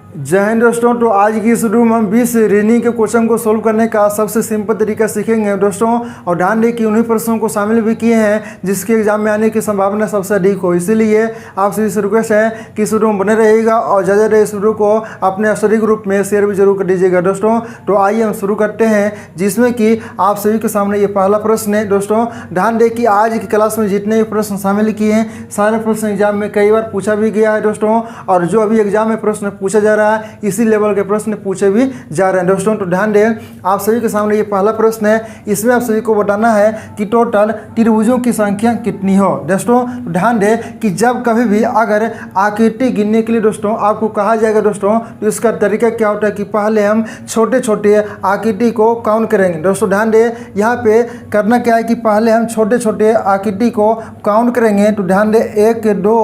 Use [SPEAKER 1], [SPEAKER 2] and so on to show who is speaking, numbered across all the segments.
[SPEAKER 1] जय हिंद दोस्तों। तो आज की इस वीडियो में हम 20 रीजनिंग के क्वेश्चन को सोल्व करने का सबसे सिंपल तरीका सीखेंगे दोस्तों। और ध्यान दें कि उन्हीं प्रश्नों को शामिल भी किए हैं जिसके एग्जाम में आने की संभावना सबसे अधिक हो। इसीलिए आपसे इस रिक्वेस्ट है कि इस वीडियो में बने रहिएगा और ज़्यादा इस वीडियो को अपने स्टडी ग्रुप में शेयर भी जरूर कर दीजिएगा दोस्तों। तो आइए हम शुरू करते हैं, जिसमें कि आप सभी के सामने ये पहला प्रश्न है दोस्तों। ध्यान दें कि आज की क्लास में जितने भी प्रश्न शामिल किए हैं सारे प्रश्न एग्जाम में कई बार पूछा भी गया है दोस्तों, और जो अभी एग्जाम में प्रश्न पूछा जा रहा है इसी लेवल के प्रश्न पूछे भी जा रहे हैं दोस्तों। तो ध्यान दें, आप सभी के सामने ये पहला प्रश्न है। इसमें आप सभी को बताना है कि टोटल त्रिभुजों की संख्या कितनी हो दोस्तों। तो ध्यान दें कि जब कभी भी अगर आकृति गिनने के लिए दोस्तों आपको कहा जाएगा दोस्तों, तो इसका तरीका क्या होता है कि पहले हम छोटे छोटे आकृति को काउंट करेंगे दोस्तों। ध्यान दें, यहाँ पे करना क्या है कि पहले हम छोटे छोटे आकृति को काउंट करेंगे। तो ध्यान दें 1 2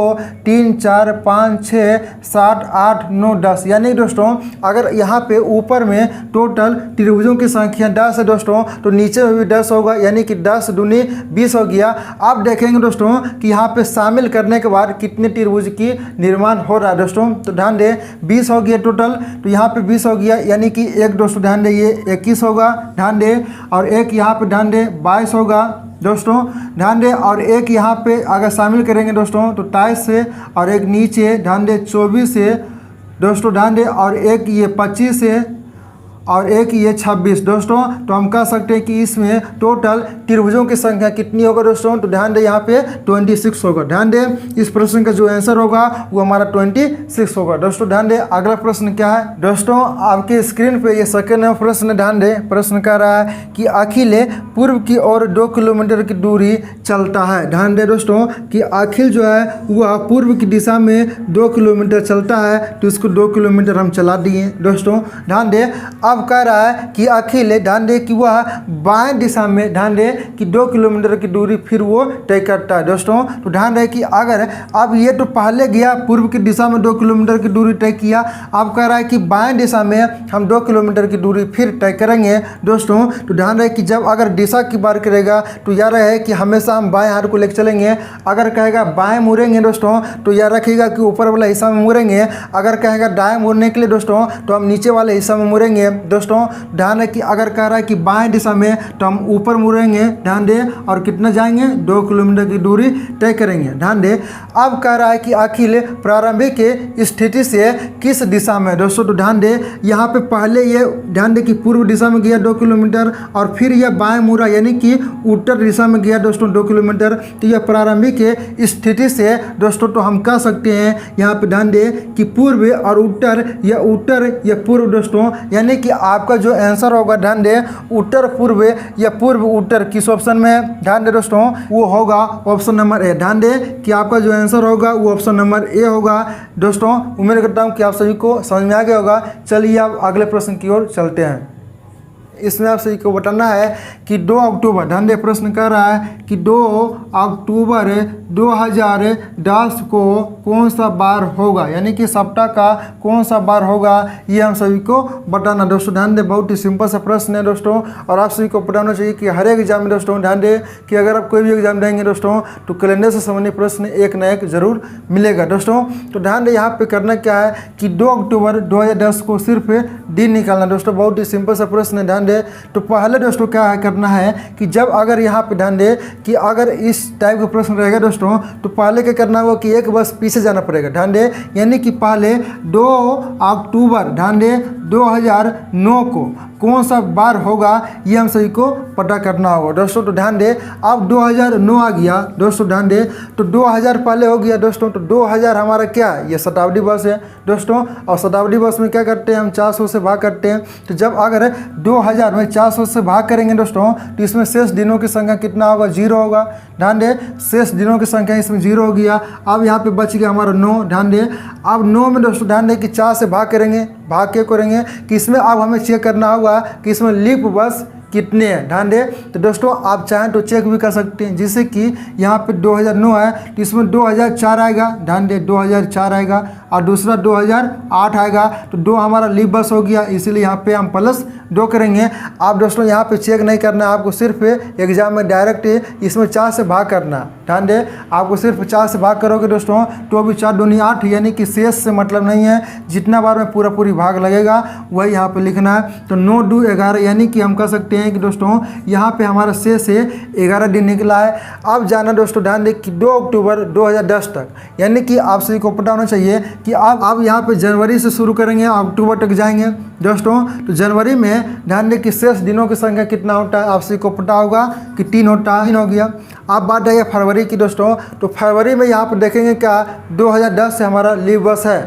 [SPEAKER 1] 3 4 5 6 7 8 9 10, यानी दोस्तों अगर यहाँ पे ऊपर में टोटल त्रिभुजों की संख्या 10 है दोस्तों, तो नीचे में भी 10 होगा, यानी कि 10 दूनी 20 हो गया। आप देखेंगे दोस्तों कि यहाँ पे शामिल करने के बाद कितने त्रिभुज की निर्माण हो रहा है दोस्तों। तो ध्यान दें 20 हो गया टोटल, तो यहाँ पे 20 हो गया, यानी कि एक दोस्तों ध्यान दें ये 21 होगा, ध्यान दें, और एक यहाँ पे ध्यान दें 22 होगा दोस्तों, ध्यान दें, और एक यहाँ पे अगर शामिल करेंगे दोस्तों तो 28 से, और एक नीचे ध्यान दें 24 से दोस्तों, ध्यान दें, और एक ये 25 है और एक ये 26 दोस्तों। तो हम कह सकते हैं कि इसमें टोटल त्रिभुजों की संख्या कितनी होगा दोस्तों। तो ध्यान दें यहाँ पे 26 होगा। ध्यान दें इस प्रश्न का जो आंसर होगा वो हमारा 26 होगा दोस्तों। ध्यान दें अगला प्रश्न क्या है दोस्तों, आपके स्क्रीन पे ये सेकंड प्रश्न। ध्यान दें प्रश्न कह रहा है कि अखिल पूर्व की ओर 2 किलोमीटर की दूरी चलता है। ध्यान दें दोस्तों कि अखिल जो है वह पूर्व की दिशा में 2 किलोमीटर चलता है, तो इसको 2 किलोमीटर हम चला दिए दोस्तों। ध्यान दें अब कह रहा है कि अखिल ध्यान दे कि वह बाएं दिशा में ध्यान दे कि 2 किलोमीटर की दूरी फिर वो तय करता है दोस्तों। तो ध्यान रहे कि अगर अब ये तो पहले गया पूर्व की दिशा में 2 किलोमीटर की दूरी तय किया, अब कह रहा है कि बाएं दिशा में हम 2 किलोमीटर की दूरी फिर तय करेंगे दोस्तों। तो ध्यान रहे कि जब अगर दिशा की बात करेगा तो याद रहे कि हमेशा हम बाएं हाथ को लेकर चलेंगे। अगर कहेगा बाएं मुड़ेंगे दोस्तों तो याद रखिएगा कि ऊपर वाला हिस्सा में मुड़ेंगे। अगर कहेगा दाएं मुड़ने के लिए दोस्तों तो हम नीचे वाले हिस्सा में मुड़ेंगे दोस्तों। ध्यान है कि अगर कह रहा है कि बाएं दिशा में तो हम ऊपर मुड़ेंगे, ध्यान दे, और कितना जाएंगे 2 किलोमीटर की दूरी तय करेंगे। ध्यान दे अब कह रहा है कि अखिल प्रारंभिक स्थिति से किस दिशा में दोस्तों। तो ध्यान दे यहाँ पे पहले ये ध्यान दे कि पूर्व दिशा में गया 2 किलोमीटर और फिर यह बाएं मुड़ा, यानी कि उत्तर दिशा में गया दोस्तों 2 किलोमीटर। तो यह प्रारंभिक स्थिति से दोस्तों तो हम कह सकते हैं यहाँ पे ध्यान दे कि पूर्व और उत्तर या पूर्व दोस्तों, यानी कि आपका जो आंसर होगा ध्यान दे उत्तर पूर्व या पूर्व उत्तर किस ऑप्शन में ध्यान दे दोस्तों वो होगा ऑप्शन नंबर ए। ध्यान दे कि आपका जो आंसर होगा वो ऑप्शन नंबर ए होगा दोस्तों। उम्मीद करता हूँ कि आप सभी को समझ में आ गया होगा। चलिए अब अगले प्रश्न की ओर चलते हैं। इसमें आप सभी को बताना है कि 2 अक्टूबर, ध्यान दे प्रश्न कर रहा है कि 2 अक्टूबर 2010 को कौन सा बार होगा, यानी कि सप्ताह का कौन सा बार होगा, ये हम सभी को बताना दोस्तों। ध्यान दे बहुत ही सिंपल सा प्रश्न है दोस्तों, और आप सभी को बताना चाहिए कि हर एक एग्जाम में दोस्तों ध्यान दे कि अगर आप कोई भी एग्जाम देंगे दोस्तों तो कैलेंडर से संबंधित प्रश्न एक न एक जरूर मिलेगा दोस्तों। तो ध्यान दे यहाँ पे करना क्या है कि 2 अक्टूबर 2010 को सिर्फ दिन निकालना दोस्तों। बहुत ही सिंपल सा प्रश्न है। ध्यान दे तो पहले दोस्तों क्या है करना है कि जब अगर यहाँ पे ध्यान दे कि अगर इस टाइप का प्रश्न रहेगा दोस्तों तो पहले क्या करना होगा कि एक बस पीछे जाना पड़ेगा। ध्यान दे यानी कि पहले 2 अक्टूबर ध्यान दे 2009 को कौन सा बार होगा ये हम सभी को पता करना होगा दोस्तों। तो ध्यान दे अब 2009 आ गया दोस्तों। ध्यान दे तो 2000 पहले हो गया दोस्तों। तो 2000 हमारा क्या है, ये शताब्दी वर्ष है दोस्तों, और शताब्दी वर्ष में क्या करते हैं हम 400 से भाग करते हैं। तो जब अगर 2000 में 400 से भाग करेंगे दोस्तों तो इसमें शेष दिनों की संख्या कितना होगा, 0 होगा। ध्यान दे शेष दिनों की संख्या इसमें 0 हो गया। अब यहाँ पे बच गया हमारा 9। ध्यान दे अब 9 में दोस्तों ध्यान दे कि 4 से भाग करेंगे, भाग के करेंगे कि इसमें अब हमें चेक करना होगा कि इसमें लीप वर्ष कितने हैं। ध्यान दें तो दोस्तों आप चाहें तो चेक भी कर सकते हैं, जैसे कि यहाँ पे 2009 है तो इसमें 2004 आएगा। ध्यान दें 2004 आएगा और दूसरा 2008 आएगा, तो 2 हमारा लीव बस हो गया, इसीलिए यहाँ पे हम +2 करेंगे। आप दोस्तों यहाँ पे चेक नहीं करना, आपको सिर्फ एग्जाम में डायरेक्ट इसमें 4 से भाग करना। ध्यान दें आपको सिर्फ 4 से भाग करोगे दोस्तों तो भी 4 दूनी 8, यानी कि शेष से मतलब नहीं है, जितना बार में पूरी भाग लगेगा वही यहाँ पे लिखना है। तो 9 2 11, यानी कि हम कह सकते हैं कि दोस्तों यहाँ पे हमारा शेष से 11 दिन निकला है। अब जाना दोस्तों ध्यान दें कि 2 अक्टूबर 2010 तक, यानी कि आप सभी को पता होना चाहिए कि आप यहाँ पे जनवरी से शुरू करेंगे अक्टूबर तक जाएंगे दोस्तों। तो जनवरी में ध्यान दें कि शेष दिनों की संख्या कितना होता है, आप सभी को पता होगा कि 3 होता है, 3 हो गया। आप बात आइए फरवरी की दोस्तों, तो फरवरी में यहाँ पर देखेंगे क्या 2010 से हमारा लीव बस है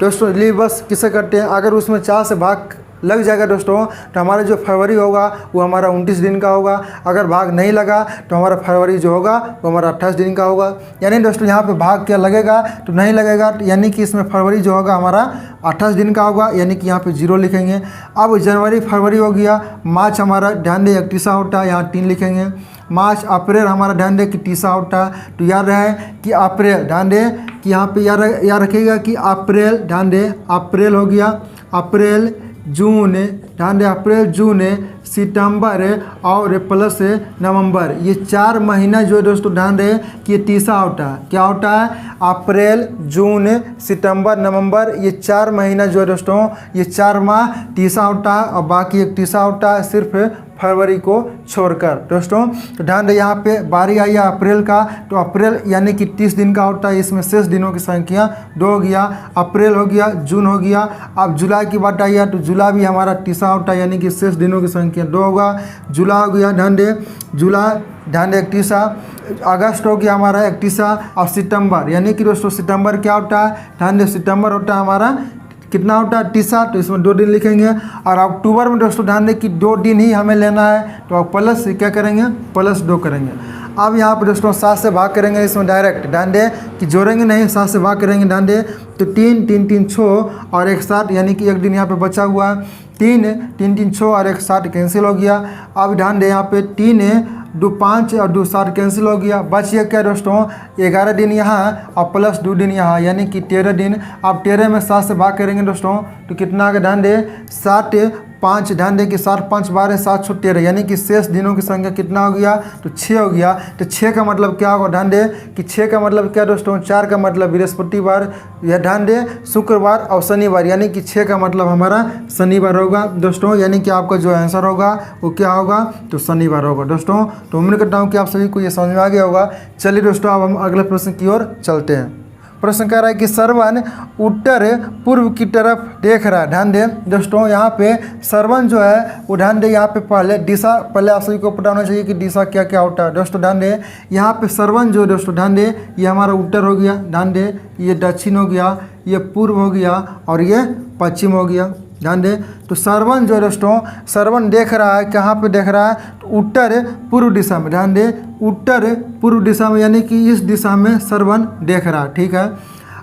[SPEAKER 1] दोस्तों। लीव बस किसे करते हैं, अगर उसमें 4 से भाग लग जाएगा दोस्तों तो हमारा जो फरवरी होगा वो हमारा 29 दिन का होगा। अगर भाग नहीं लगा तो हमारा फरवरी जो होगा वो हमारा 28 दिन का होगा। यानी दोस्तों यहाँ पे भाग क्या लगेगा तो नहीं लगेगा, यानी कि इसमें फरवरी जो होगा हमारा 28 दिन का होगा, यानी कि यहाँ पे 0 लिखेंगे। अब जनवरी फरवरी हो गया। मार्च हमारा ध्यान दे 31 होता है, यहाँ 3 लिखेंगे। मार्च अप्रैल हमारा ध्यान दे कि 30 होता है, तो याद रहे कि अप्रैल, ध्यान दे कि यहाँ पे याद रखिएगा कि अप्रैल, ध्यान दे अप्रैल हो गया। अप्रैल जून, ध्यान दें अप्रैल जून सितंबर और प्लस नवंबर, ये 4 महीना जो है दोस्तों ध्यान दें कि ये 30 होता है। क्या होता है, अप्रैल जून सितंबर नवंबर, ये 4 महीना जो है दोस्तों ये 4 माह 30 होता है, और बाकी 31 होता है सिर्फ फरवरी को छोड़कर दोस्तों। तो ध्यान दें यहाँ पे बारी आई है अप्रैल का, तो अप्रैल यानी कि 30 दिन का होता है, इसमें शेष दिनों की संख्या 2 हो गया। अप्रैल हो गया, जून हो गया। अब जुलाई की बात आई है तो जुलाई भी हमारा 30 होता है, यानी कि शेष दिनों की संख्या 2 होगा। जुलाई हो गया, ध्यान दें जुलाई, ध्यान दें 31। अगस्त हो गया हमारा 31, और सितंबर, यानी कि दोस्तों सितंबर क्या होता है, ध्यान दें सितंबर होता है हमारा कितना होता है 30, तो इसमें 2 दिन लिखेंगे। और अक्टूबर में दोस्तों ध्यान दें कि 2 दिन ही हमें लेना है, तो आप प्लस क्या करेंगे, +2 करेंगे। अब यहाँ पर दोस्तों 7 से भाग करेंगे, इसमें डायरेक्ट ध्यान दें कि जोड़ेंगे नहीं, 7 से भाग करेंगे। ध्यान दें तो 3 3 3 6 और 1 7, यानी कि 1 दिन यहाँ पे बचा हुआ है। 3 3 3 6 और 1 7 कैंसिल हो गया। अब ध्यान दें यहाँ पे 3 2 5 और 2 7 कैंसिल हो गया। बचिए क्या दोस्तों 11 दिन यहाँ और प्लस 2 दिन यहाँ, यानी कि 13 दिन। अब 13 में 7 से भाग करेंगे दोस्तों तो कितना आगे, ध्यान दें 7 5, ध्यान दें कि 7 5 12 7 6 13, यानी कि शेष दिनों की संख्या कितना हो गया, तो 6 हो गया। तो 6 का मतलब क्या होगा, ध्यान दें कि 6 का मतलब क्या दोस्तों, 4 का मतलब बृहस्पतिवार, या ध्यान दें शुक्रवार और शनिवार, यानी कि 6 का मतलब हमारा शनिवार होगा दोस्तों। यानी कि आपका जो आंसर होगा वो क्या होगा, तो शनिवार होगा दोस्तों। तो उम्मीद करता हूँ कि आप सभी को ये समझ में आ गया होगा। चलिए दोस्तों अब हम अगले प्रश्न की ओर चलते हैं। प्रश्न कह रहा है कि श्रवण उत्तर पूर्व की तरफ देख रहा है। ध्यान दें दोस्तों यहाँ पे श्रवण जो है वो ध्यान दें यहाँ पे पहले दिशा, पहले आप सभी को पता होना चाहिए कि दिशा क्या क्या होता है दोस्तों। ध्यान दें यहाँ पे श्रवण जो दोस्तों ध्यान दें ये हमारा उत्तर हो गया, ध्यान दें ये दक्षिण हो गया, ये पूर्व हो गया और ये पश्चिम हो गया। ध्यान दें तो श्रवण जो दोस्तों श्रवण देख रहा है, कहाँ पे देख रहा है, तो उत्तर पूर्व दिशा में। ध्यान दें उत्तर पूर्व दिशा में, यानी कि इस दिशा में श्रवण देख रहा है, ठीक है।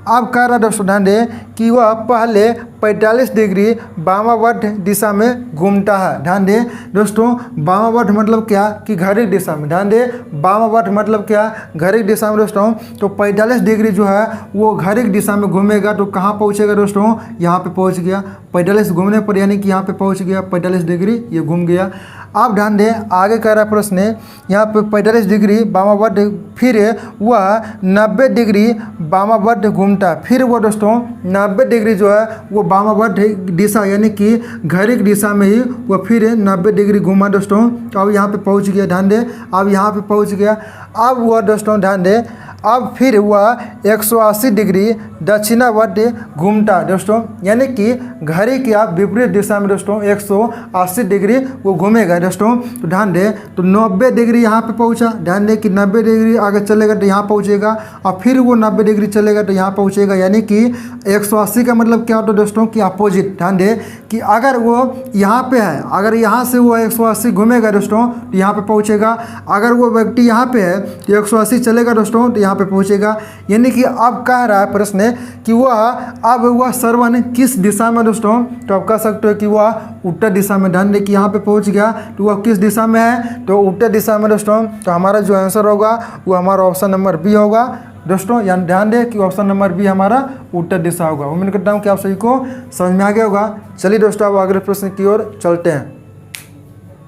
[SPEAKER 1] अब कह रहा है दोस्तों ध्यान दें कि वह पहले 45 डिग्री वामावर्त दिशा में घूमता है। ध्यान दें दोस्तों वामावर्त मतलब क्या कि घड़ी दिशा में। ध्यान दें वामावर्त मतलब क्या, घड़ी दिशा में दोस्तों। तो 45 डिग्री जो है वो घड़ी दिशा में घूमेगा, तो कहाँ पहुँचेगा दोस्तों, यहाँ पे पहुँच गया 45 घूमने पर, यानी कि यहाँ पे पहुँच गया 45 डिग्री ये घूम गया। अब ध्यान दें आगे कह रहा है प्रश्न यहाँ पे 45 डिग्री वामावर्त, फिर वह 90 डिग्री वामावर्त घूमता है। फिर वो दोस्तों 90 डिग्री जो है वो वामावर्त दिशा, यानी कि घड़ी की दिशा में ही वो फिर 90 डिग्री घूमा दोस्तों। तो अब यहाँ पे पहुँच गया, ध्यान दें अब यहाँ पे पहुँच गया। अब वह दोस्तों ध्यान दें अब फिर वह 180 डिग्री दक्षिणावर्त घूमता दोस्तों, यानी कि घड़ी की आप विपरीत दिशा में दोस्तों 180 डिग्री वो घूमेगा दोस्तों। तो ध्यान दें तो 90 डिग्री यहाँ पे पहुँचा, ध्यान दें कि 90 डिग्री आगे चलेगा तो यहाँ पहुँचेगा, और फिर वो 90 डिग्री चलेगा तो यहाँ पहुँचेगा, यानी कि 180 का मतलब क्या होता है दोस्तों कि अपोजिट। ध्यान दें कि अगर वो यहाँ पे है, अगर यहाँ से वो 180 घूमेगा दोस्तों तो यहाँ पे पहुँचेगा। अगर वो व्यक्ति यहाँ पे है तो 180 चलेगा दोस्तों तो यहाँ यहाँ पे पहुँचेगा। यानी कि अब कह रहा है प्रश्न कि वह श्रवण किस दिशा में दोस्तों, तो आप कह सकते हो कि वह उत्तर दिशा में। ध्यान दें कि यहाँ पे पहुँच गया तो वह किस दिशा में है, तो उत्तर दिशा में दोस्तों। तो हमारा जो आंसर होगा वो हमारा ऑप्शन नंबर बी होगा दोस्तों। यानी ध्यान दें कि ऑप्शन नंबर बी हमारा उत्तर दिशा होगा। उम्मीद करता हूँ कि आप सभी को समझ में आ गया होगा। चलिए दोस्तों अब अगले प्रश्न की ओर चलते हैं।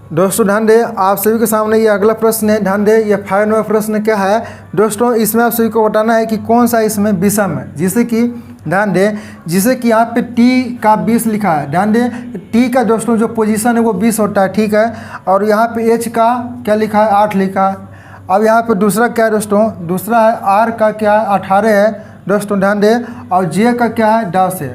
[SPEAKER 1] दोस्तों ध्यान दें, आप सभी के सामने ये अगला प्रश्न है। ध्यान दें, ये 5 नंबर प्रश्न क्या है दोस्तों, इसमें आप सभी को बताना है कि कौन सा इसमें विषम है। जैसे कि ध्यान दें, जैसे कि यहाँ पे टी का 20 लिखा है। ध्यान दें, टी का दोस्तों जो पोजीशन है वो 20 होता है, ठीक है। और यहाँ पे एच का क्या लिखा है, 8 लिखा है। अब यहाँ पे दूसरा क्या है दोस्तों, दूसरा है आर का क्या है, 18 है दोस्तों। ध्यान दें, और जे का क्या है, 10 है।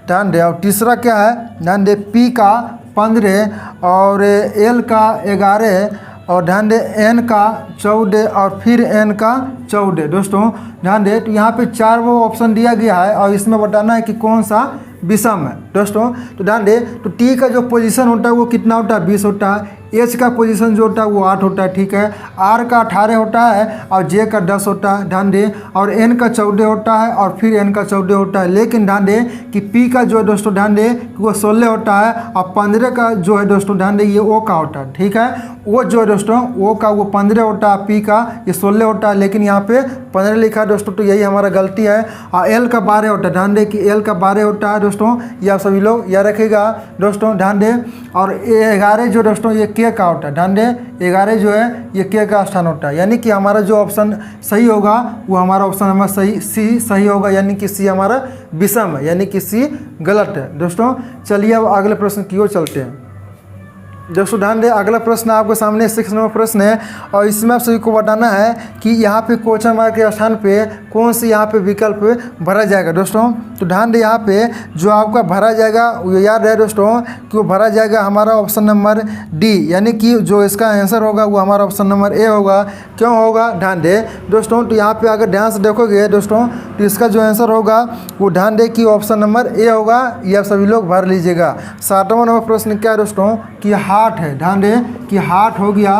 [SPEAKER 1] ध्यान दें, और तीसरा क्या है, ध्यान दें, पी का 15 और एल का 11 और ध्यान दें एन का 14 और फिर एन का 14 दोस्तों। ध्यान दें, तो यहाँ पे 4 वो ऑप्शन दिया गया है और इसमें बताना है कि कौन सा विषम है दोस्तों। तो ध्यान दें, तो टी का जो पोजीशन होता है वो कितना होता है, 20 होता है। एच का पोजीशन जो होता है वो 8 होता है, ठीक है। आर का 18 होता है और जे का 10 होता है। ध्यान दें, और एन का 14 होता है और फिर एन का 14 होता है। लेकिन ध्यान दें कि पी का जो है दोस्तों, ध्यान दें कि वो 16 होता है और 15 का जो है दोस्तों, ध्यान दें ये ओ का होता है, ठीक है। वो जो है दोस्तों ओ का वो 15 होता है, पी का ये 16 होता है, लेकिन यहाँ पे 15 लिखा है दोस्तों, तो यही हमारा गलती है। और एल का 12 होता है। ध्यान दें कि एल का 12 होता है दोस्तों, ये आप सभी लोग याद रखेगा दोस्तों। ध्यान दें, और 11 जो दोस्तों ये के का होता है। ध्यान दें, 11 जो है ये के का स्थान होता है। यानी कि हमारा जो ऑप्शन सही होगा वो हमारा ऑप्शन नंबर सी सही होगा। यानी कि सी हमारा विषम है, यानी कि सी गलत है दोस्तों। चलिए अब अगले प्रश्न की ओर चलते हैं दोस्तों। ध्यान दें, अगला प्रश्न आपके सामने 6 नंबर प्रश्न है और इसमें आप सभी को बताना है कि यहाँ पे क्वेश्चन मार्क के स्थान पे कौन सी यहाँ पे विकल्प भरा जाएगा दोस्तों। तो ध्यान दें, यहाँ पे जो आपका भरा जाएगा वो याद है दोस्तों कि वो भरा जाएगा हमारा ऑप्शन नंबर डी। यानी कि जो इसका आंसर होगा वो हमारा ऑप्शन नंबर ए होगा। क्यों होगा, ध्यान दें दोस्तों, तो यहाँ पर अगर ध्यान से देखोगे दोस्तों तो इसका जो आंसर होगा वो ध्यान दें कि ऑप्शन नंबर ए होगा। ये आप सभी लोग भर लीजिएगा। 7वां नंबर प्रश्न क्या है दोस्तों कि हार्ट है। ध्यान दें कि हार्ट हो गया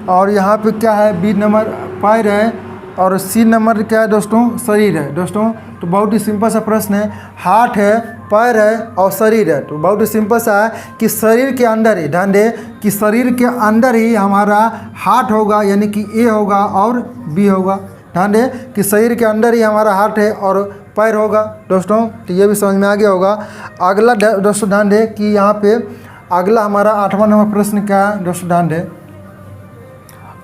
[SPEAKER 1] और यहाँ पे क्या है, बी नंबर पैर है और सी नंबर क्या है दोस्तों, शरीर है दोस्तों। तो बहुत ही सिंपल सा प्रश्न है, हार्ट है, पैर है और शरीर है। तो बहुत ही सिंपल सा है कि शरीर के अंदर ही, ध्यान दें कि शरीर के अंदर ही हमारा हार्ट होगा, यानी कि ए होगा और बी होगा। ध्यान दें कि शरीर के अंदर ही हमारा हार्ट है और पैर होगा दोस्तों। तो ये भी समझ में आ गया होगा। अगला दोस्तों ध्यान दें कि यहाँ पे अगला हमारा 8वां नंबर प्रश्न क्या है दोस्तों, ध्यान दें।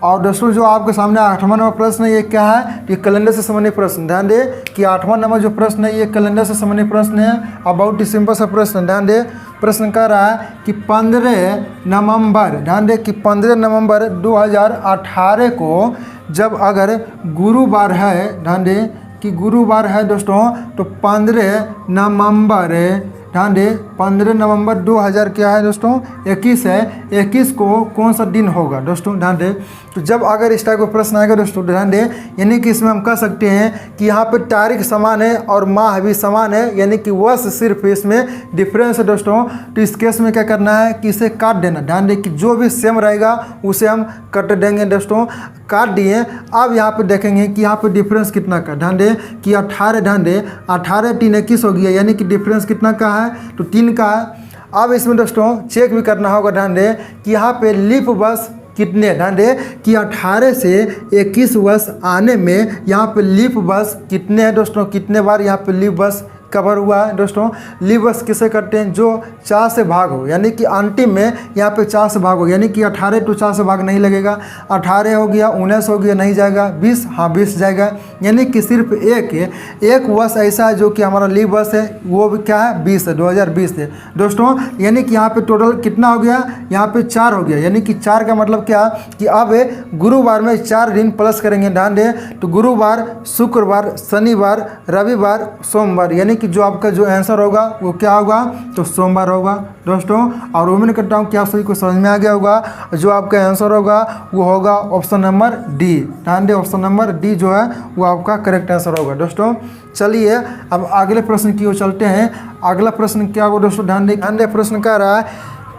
[SPEAKER 1] और दोस्तों जो आपके सामने 8वां नंबर प्रश्न है ये क्या है, ये कैलेंडर से संबंधित प्रश्न। ध्यान दें कि 8वां नंबर जो प्रश्न है ये कैलेंडर से संबंधित प्रश्न है और बहुत ही सिंपल सा प्रश्न। ध्यान दें, प्रश्न कह रहा है कि 15 नवंबर, ध्यान दें कि 15 नवंबर 2018 को जब अगर गुरुवार है, ध्यान दें कि गुरुवार है दोस्तों, तो 15 नवंबर, ध्यान दें 15 नवंबर 2000 क्या है दोस्तों, 21 है। 21 को कौन सा दिन होगा दोस्तों, ध्यान दें। तो जब अगर इस टाइप का प्रश्न आएगा दोस्तों, ध्यान दें, यानी कि इसमें हम कह सकते हैं कि यहाँ पे तारीख समान है और माह भी समान है, यानी कि वर्ष सिर्फ इसमें डिफरेंस है दोस्तों। तो इस केस में क्या करना है कि इसे काट देना। ध्यान दें कि जो भी सेम रहेगा उसे हम कट देंगे दोस्तों। काट दिए। अब यहाँ पे देखेंगे कि यहाँ पे डिफरेंस कितना का, ध्यान दें कि 18, ध्यान दें 18 3 21 हो गया, यानी कि डिफरेंस कितना का है, तो 3 का है। अब इसमें दोस्तों चेक भी करना होगा। ध्यान दें कि यहाँ पे लीप वर्ष कितने, ध्यान दें कि 18 से 21 वर्ष आने में यहाँ पे लीप वर्ष कितने हैं दोस्तों, कितने बार यहाँ पे लीप वर्ष कवर हुआ है दोस्तों। लीप वर्ष किसे करते हैं, जो 4 से भाग हो, यानी कि अंतिम में यहाँ पे 4 से भाग हो, यानी कि 18 तो 4 से भाग नहीं लगेगा। 18 हो गया, 19 हो गया, नहीं जाएगा। 20, हाँ 20 जाएगा। यानी कि सिर्फ एक वर्ष ऐसा है जो कि हमारा लीप वर्ष है, वो भी क्या है, 20 है, 2020 है दोस्तों। यानी कि यहाँ पे टोटल कितना हो गया, यहाँ पे 4 हो गया। यानी कि 4 का मतलब क्या कि अब गुरुवार में 4 दिन प्लस करेंगे। ध्यान दें तो गुरुवार, शुक्रवार, शनिवार, रविवार, सोमवार, यानी कि जो आपका जो आंसर होगा वो क्या होगा, तो सोमवार होगा दोस्तों। और उम्मीद करता हूँ कि आप सभी को समझ में आ गया होगा। जो आपका आंसर होगा वो होगा ऑप्शन नंबर डी। ध्यान दें ऑप्शन नंबर डी जो है वो आपका करेक्ट आंसर होगा दोस्तों। चलिए अब अगले प्रश्न की ओर चलते हैं। अगला प्रश्न क्या होगा दोस्तों, ध्यान दें प्रश्न कह रहा है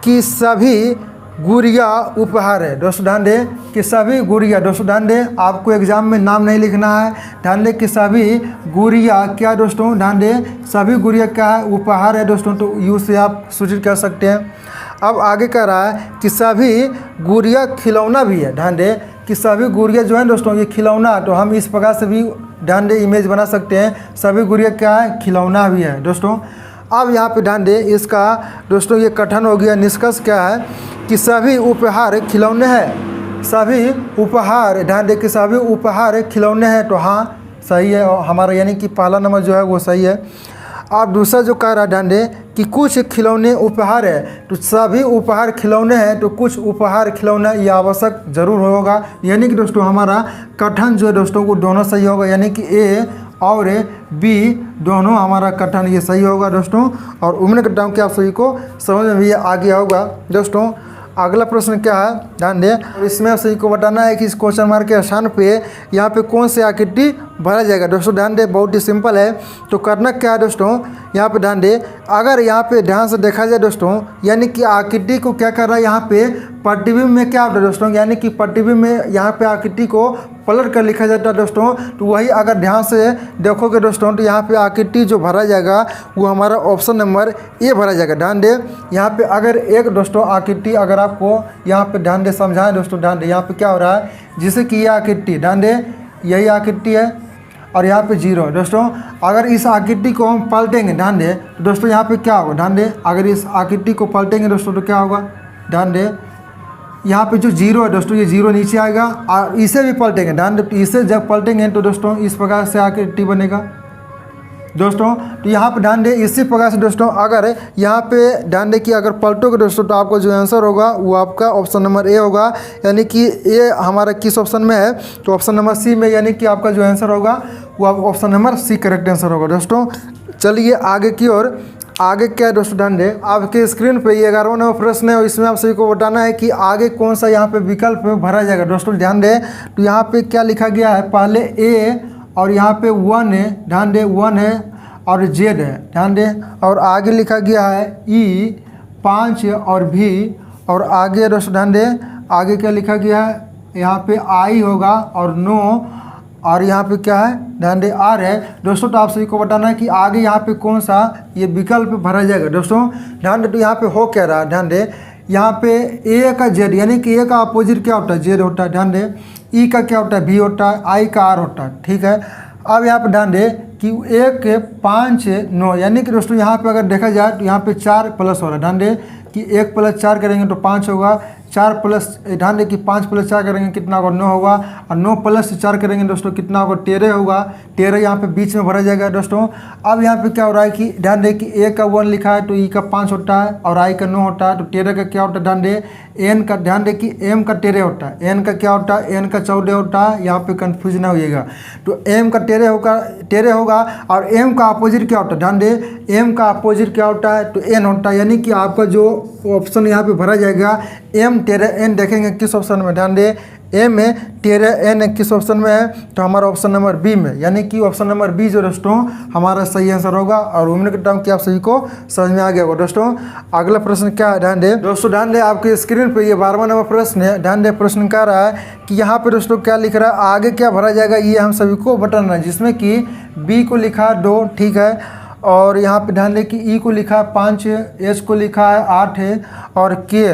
[SPEAKER 1] कि सभी गुड़िया उपहार है। दोस्तों ध्यान दें कि सभी गुड़िया, दोस्तों ध्यान दें आपको एग्जाम में नाम नहीं लिखना है। ध्यान दें कि सभी गुड़िया क्या दोस्तों, ध्यान दें सभी गुड़िया क्या है, उपहार है दोस्तों। तो यू से आप सूचित कर सकते हैं। अब आगे कह रहा है कि सभी गुड़िया खिलौना भी है। ध्यान दें कि सभी गुड़िया जो है दोस्तों ये खिलौना, तो हम इस प्रकार से भी ध्यान दें इमेज बना सकते हैं। सभी गुड़िया क्या है, खिलौना भी है दोस्तों। अब यहाँ पे ध्यान दें इसका दोस्तों ये कथन हो गया। निष्कर्ष क्या है कि सभी उपहार खिलौने हैं। सभी उपहार, ध्यान दें कि सभी उपहार खिलौने हैं, तो हाँ सही है और हमारा यानी कि पहला नंबर जो है वो सही है। अब दूसरा जो कह रहा है ध्यान दें कि कुछ खिलौने उपहार है, तो सभी उपहार खिलौने हैं, तो कुछ उपहार खिलौना ये आवश्यक जरूर होगा। यानी कि दोस्तों हमारा कथन जो है दोस्तों वो दोनों सही होगा, यानी कि ए और बी दोनों हमारा कथन ये सही होगा दोस्तों। और उम्मीद करता हूँ कि आप सभी को समझ में भी आ गया होगा दोस्तों। अगला प्रश्न क्या है, ध्यान दें, और इसमें आप सभी को बताना है कि इस क्वेश्चन मार्क के स्थान पे यहाँ पे कौन से आकृति भरा जाएगा। दोस्तों ध्यान दें बहुत ही सिंपल है। तो करना क्या है दोस्तों, यहाँ पे ध्यान दें, अगर यहाँ पे ध्यान से देखा जाए दोस्तों, यानी कि आकृति को क्या कर रहा है, यहाँ पे प्रतिबिंब में क्या होता है दोस्तों, यानी कि प्रतिबिंब में यहाँ पे आकृति को पलट कर लिखा जाता है दोस्तों। तो वही अगर ध्यान से देखोगे दोस्तों, तो यहाँ पे आकृति जो भरा जाएगा वो हमारा ऑप्शन नंबर ए भरा जाएगा। ध्यान दें यहाँ पे अगर एक दोस्तों आकृति अगर आपको यहाँ पे ध्यान दें समझाएं दोस्तों, ध्यान दें यहाँ पे क्या हो रहा है, जैसे कि ये आकृति, ध्यान दें यही आकृति है और यहाँ पे जीरो है दोस्तों। अगर इस आकृति को हम पलटेंगे, ध्यान दें तो दोस्तों यहाँ पे क्या होगा, ध्यान दें अगर इस आकृति को पलटेंगे दोस्तों तो क्या होगा, ध्यान दें यहाँ पे जो जीरो है दोस्तों ये जीरो नीचे आएगा। और इसे भी पलटेंगे, ध्यान दें इसे जब पलटेंगे तो दोस्तों इस प्रकार से आकृति बनेगा दोस्तों। तो यहाँ पे ध्यान दें इसी प्रकार से दोस्तों अगर यहाँ पे ध्यान दें कि अगर पलटोगे दोस्तों तो आपको जो आंसर होगा वो आपका ऑप्शन नंबर ए होगा। यानी कि ये हमारा किस ऑप्शन में है, तो ऑप्शन नंबर सी में, यानी कि आपका जो आंसर होगा वो option number C correct answer होगा दोस्तों। चलिए आगे की ओर। आगे क्या है दोस्तों, ध्यान दें आपके स्क्रीन पे ये 11वां नंबर प्रश्न है और इसमें आप सभी को बताना है कि आगे कौन सा यहाँ पे विकल्प भरा जाएगा। दोस्तों ध्यान दें तो यहाँ पे क्या लिखा गया है, पहले ए और यहाँ पे 1 है, ध्यान दें 1 है और जेड है, ध्यान दें, और आगे लिखा गया है ई 5 और भी, और आगे दोस्तों ध्यान दें आगे क्या लिखा गया है, यहाँ पे आई होगा और नो, और यहाँ पे क्या है, ध्यान दें आर है दोस्तों। तो आप सभी को बताना है कि आगे यहाँ पे कौन सा ये विकल्प भरा जाएगा दोस्तों। ध्यान दें तो यहाँ पे हो क्या रहा है, ध्यान दें यहाँ पे ए का जेड, यानी कि ए का अपोजिट क्या होता है, जेड होता है। ध्यान दें ई का क्या होता है, बी होता है, आई का आर होता है, ठीक है। अब यहाँ पे ध्यान दें कि 1 5 9, यानी कि दोस्तों यहाँ पे अगर देखा जाए तो यहाँ पे 4 प्लस हो रहा है। ध्यान दें कि 1 + 4 करेंगे तो 5 होगा, 4 प्लस, ध्यान दें कि 5 + 4 करेंगे कितना होगा, 9 होगा, और 9 + 4 करेंगे दोस्तों कितना होगा, 13 होगा। 13 यहाँ पे बीच में भरा जाएगा दोस्तों। अब यहाँ पे क्या हो रहा है कि ध्यान दें कि ए का 1 लिखा है तो ई का 5 होता है और आई का 9 होता है, तो 13 का क्या होता है, ध्यान दें एन का, ध्यान दें कि एम का 13 होता है, एन का क्या होता है, एन का 14 होता है, यहाँ पे कन्फ्यूज ना होइएगा। तो एम का 13 होगा और एम का अपोजिट क्या होता है, ध्यान दें एम का अपोजिट क्या होता है, तो एन होता है। यानी कि आपका जो ऑप्शन यहाँ पे भरा जाएगा एम 13 एन, देखेंगे किस ऑप्शन में, ध्यान दें एम में 13 एन किस ऑप्शन में है, तो हमारा ऑप्शन नंबर बी में, यानी कि ऑप्शन नंबर बी जो दोस्तों हमारा सही आंसर होगा। और उम्मीद करता हूँ कि आप सभी को समझ में आ गया होगा दोस्तों। अगला प्रश्न क्या है, ध्यान दें दोस्तों, ध्यान दें आपके स्क्रीन पे ये 12वां नंबर प्रश्न है। ध्यान दें प्रश्न कह रहा है कि यहाँ पे दोस्तों क्या लिख रहा है, आगे क्या भरा जाएगा ये हम सभी को बताना है, जिसमें कि बी को लिखा है 2, ठीक है, और यहाँ पे ध्यान दें कि ई को लिखा है 5, एच को लिखा है 8 है, और के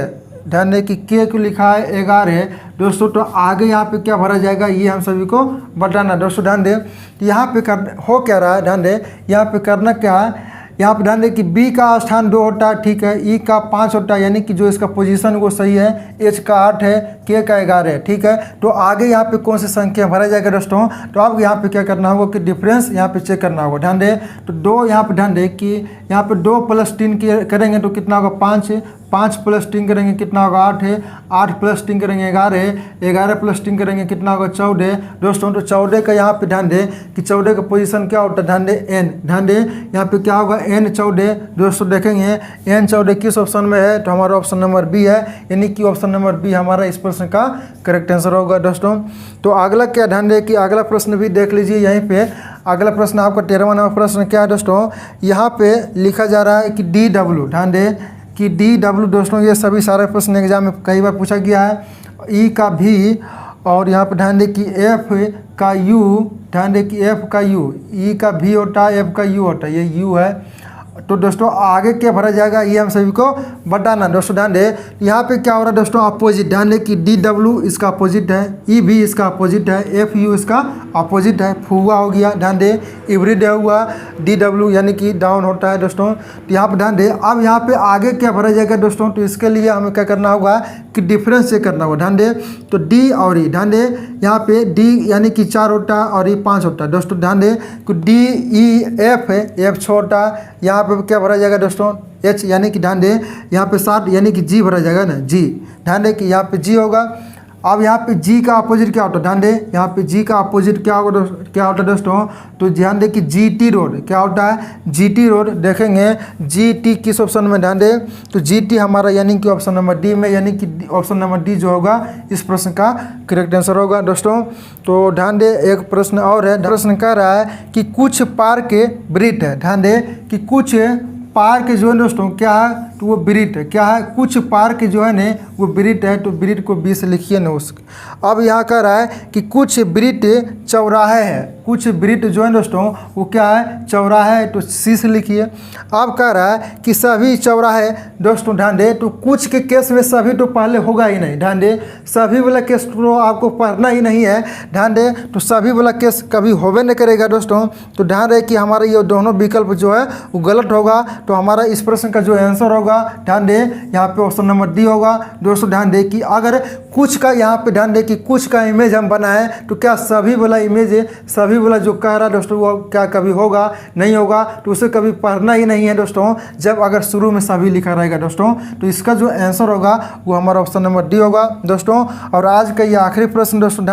[SPEAKER 1] ध्यान दें कि के को लिखा है 11 है दोस्तों। तो आगे यहाँ पे क्या भरा जाएगा ये हम सभी को बताना दोस्तों। ध्यान दें यहाँ पे हो क्या रहा है, ध्यान दें यहाँ पे करना क्या है, यहाँ पे ध्यान दें कि बी का स्थान 2 होता है, ठीक है, ई का 5 होता है, यानी कि जो इसका पोजीशन वो सही है, एच का 8 है, के का 11 है, ठीक है। तो आगे यहाँ पे कौन सी संख्या भरा जाएगा दोस्तों, तो आपको यहाँ पे क्या करना होगा कि डिफरेंस यहाँ पे चेक करना होगा। ध्यान दें तो 2 यहाँ पे, ध्यान दें कि यहाँ पे 2 + 3 करेंगे तो कितना होगा 5 है, 5 + 3 करेंगे कितना होगा 8 है, 8 + 3 करेंगे 11 है, 11 + 3 करेंगे कितना होगा 14 दोस्तों। तो 14 का यहाँ पे ध्यान दें कि 14 का पोजीशन क्या होता है, ध्यान दें एन, ध्यान दें यहाँ पे क्या होगा एन 14 दोस्तों। देखेंगे एन 14 किस ऑप्शन में है, तो हमारा ऑप्शन नंबर बी है, यानी कि ऑप्शन नंबर बी हमारा इस प्रश्न का करेक्ट आंसर होगा दोस्तों। तो अगला क्या, ध्यान दें कि अगला प्रश्न भी देख लीजिए यहीं पे। अगला प्रश्न आपका 13वां नंबर प्रश्न क्या है दोस्तों, यहाँ पे लिखा जा रहा है कि DW, ध्यान दें कि DW दोस्तों ये सभी सारे प्रश्न एग्जाम में कई बार पूछा गया है। E का V और यहाँ पे ध्यान दें कि F का U, ध्यान दें कि F का U, E का V होता है, F का U होता है, ये U है। तो दोस्तों आगे क्या भरा जाएगा ये हम सभी को बताना। दोस्तों ध्यान दें यहाँ पे क्या हो रहा है दोस्तों, अपोजिट। ध्यान दें कि DW इसका अपोजिट है, EV इसका अपोजिट है, FU इसका अपोजिट है, फुआ हो गया। ध्यान दें इवरिड हुआ, DW यानी कि डाउन होता है दोस्तों। तो यहाँ पे ध्यान दें, अब यहाँ पे आगे क्या भरा जाएगा दोस्तों, तो इसके लिए हमें क्या करना होगा कि डिफरेंस चेक करना होगा। ध्यान दें तो D और E, ध्यान दें यहाँ पे D यानी कि 4 होता है और E 5 होता है दोस्तों। ध्यान दें कि DEF है, F छोटा, यहाँ पे क्या भरा जाएगा दोस्तों H, यानी कि ध्यान दें यहाँ पे 7 यानी कि G भरा जाएगा ना, G। ध्यान दें कि यहाँ पे G होगा। अब यहाँ पे G का अपोजिट क्या होता है, ध्यान दें यहाँ पे G का अपोजिट क्या होगा, क्या होता है दोस्तों, तो ध्यान दें कि GT रोड क्या होता है, GT रोड। देखेंगे GT किस ऑप्शन में, ध्यान दें तो GT हमारा यानी कि ऑप्शन नंबर D में, यानी कि ऑप्शन नंबर D जो होगा इस प्रश्न का करेक्ट आंसर होगा दोस्तों। तो ध्यान दें एक प्रश्न और है, प्रश्न कह रहा है कि कुछ पार्क ब्रीड है। ध्यान दें कि कुछ पार्क जो है दोस्तों क्या है, तो वो ब्रीड है, क्या है, कुछ पार्क जो है ना वो ब्रीड है, तो ब्रीड को 20 लिखिए ना उसके। अब यहाँ कह रहा है कि कुछ ब्रीड चौराहे है, कुछ ब्रीड जो है दोस्तों वो क्या है, चौराहे है, तो C से लिखिए। अब कह रहा है कि सभी चौराहे, दोस्तों ध्यान दे तो कुछ के केस में सभी तो पहले होगा ही नहीं। ध्यान दे सभी वाला केस तो आपको पढ़ना ही नहीं है। ध्यान दे तो सभी वाला केस कभी होबे नहीं करेगा दोस्तों। तो ध्यान रहे कि हमारा ये दोनों विकल्प जो है वो गलत होगा। तो हमारा इस प्रश्न का जो आंसर होगा, ध्यान दे यहाँ पे ऑप्शन नंबर D होगा दोस्तों। ध्यान दे कि अगर कुछ का यहाँ पे ध्यान दे कि कुछ का इमेज हम बनाए तो क्या सभी वाला इमेज है, सभी वाला जो कह रहा है दोस्तों वो क्या कभी होगा नहीं होगा, तो उसे कभी पढ़ना ही नहीं है दोस्तों जब अगर शुरू में सभी लिखा रहेगा दोस्तों। तो इसका जो आंसर होगा वो हमारा ऑप्शन नंबर D होगा दोस्तों। और आज का ये आखिरी प्रश्न दोस्तों।